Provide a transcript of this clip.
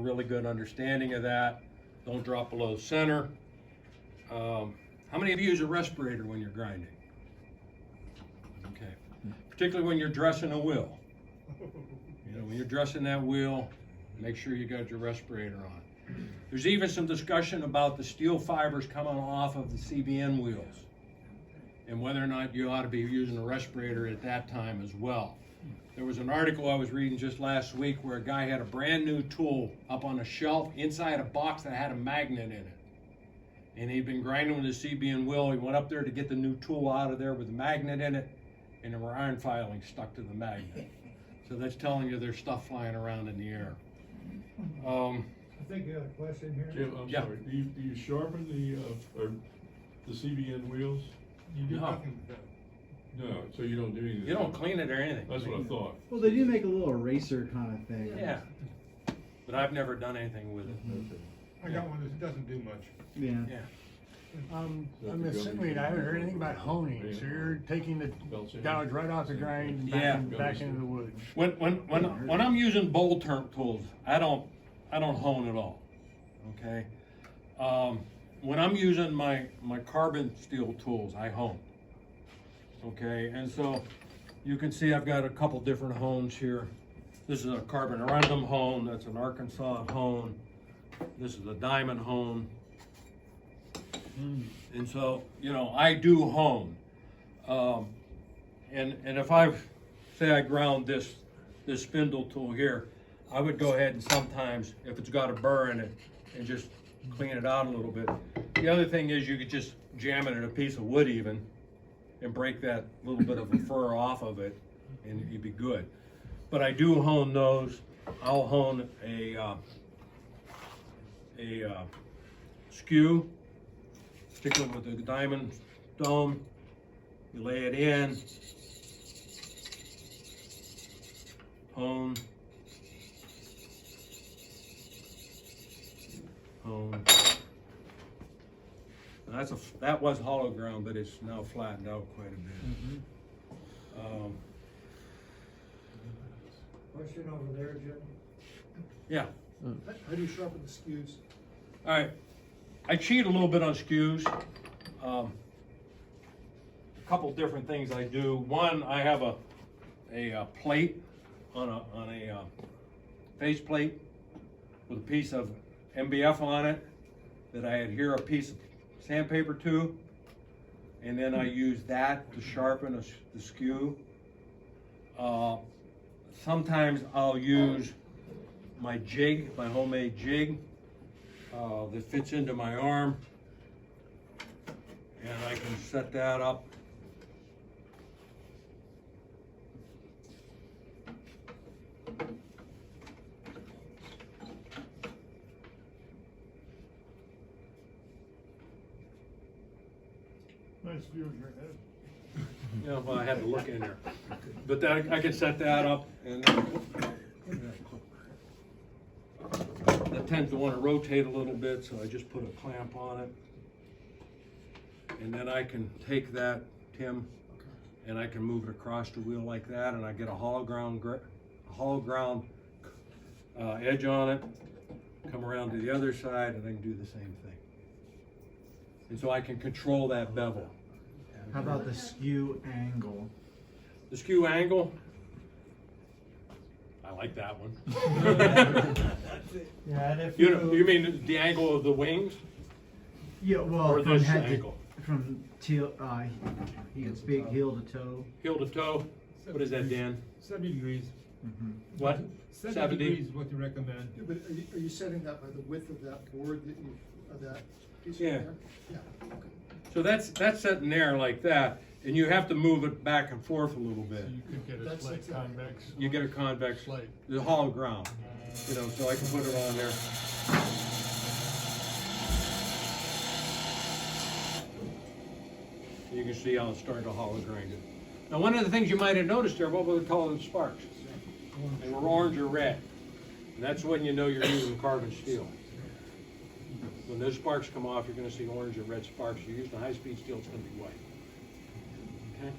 really good understanding of that. Don't drop below the center. How many of you use a respirator when you're grinding? Okay. Particularly when you're dressing a wheel. You know, when you're dressing that wheel, make sure you got your respirator on. There's even some discussion about the steel fibers coming off of the CBN wheels and whether or not you ought to be using a respirator at that time as well. There was an article I was reading just last week where a guy had a brand new tool up on a shelf inside a box that had a magnet in it. And he'd been grinding with his CBN wheel. He went up there to get the new tool out of there with the magnet in it, and there were iron filings stuck to the magnet. So that's telling you there's stuff flying around in the air. I think you had a question here. Jim, I'm sorry. Do you sharpen the CBN wheels? You do No. nothing with that. No, so you don't do anything. You don't clean it or anything. That's what I thought. Well, they do make a little eraser kind of thing. Yeah. But I've never done anything with it. Okay. I got one that doesn't do much. Yeah. Yeah. I'm assuming I haven't heard anything about honing, so you're taking the gouge right off the grind and back into the wood. When I'm using bowl turn tools, I don't hone at all. Okay. When I'm using my carbon steel tools, I hone. Okay, and so you can see I've got a couple different hones here. This is a carbon addendum hone. That's an Arkansas hone. This is a diamond hone. And so, you know, I do hone. And if I say I ground this spindle tool here, I would go ahead and sometimes, if it's got a burr in it, and just clean it out a little bit. The other thing is you could just jam it in a piece of wood even and break that little bit of a fur off of it and you'd be good. But I do hone those. I'll hone a skew, particularly with the diamond dome. You lay it in, hone, hone. And that was hollow ground, but it's now flattened out quite a bit. Question over there, Jim. Yeah. How do you sharpen the skews? All right. I cheat a little bit on skews. A couple different things I do. One, I have a plate on a face plate with a piece of MBF on it that I adhere a piece of sandpaper to, and then I use that to sharpen the skew. Sometimes I'll use my jig, my homemade jig that fits into my arm, and I can set that up. Nice view of your head. You know, well, I had to look in there, but then I can set that up, and that tends to want to rotate a little bit, so I just put a clamp on it, and then I can take that, Tim, and I can move it across the wheel like that, and I get a hollow ground edge on it. Come around to the other side, and I can do the same thing, and so I can control that bevel. How about the skew angle? The skew angle, I like that one. Yeah, and if You mean the angle of the wings? yeah, well, or from this head angle? from heel, you can speak heel to toe. Heel to toe? What is that, Dan? 70 degrees. What? 70 degrees is what you recommend. Yeah, but are you setting that by the width of that board that you, of that piece Yeah. of there? Yeah, okay. So that's sitting there like that, and you have to move it back and forth a little bit. So you could get a That's slight exactly- convex. You get a convex, Slight. the hollow ground, you know, so I can put it on there. You can see how it's starting to hollow grind it. Now, one of the things you might have noticed there, what were the color of the sparks? They were orange or red. And that's when you know you're using carbon steel. When those sparks come off, you're gonna see orange or red sparks. You're using high-speed steel, it's gonna be white. Okay?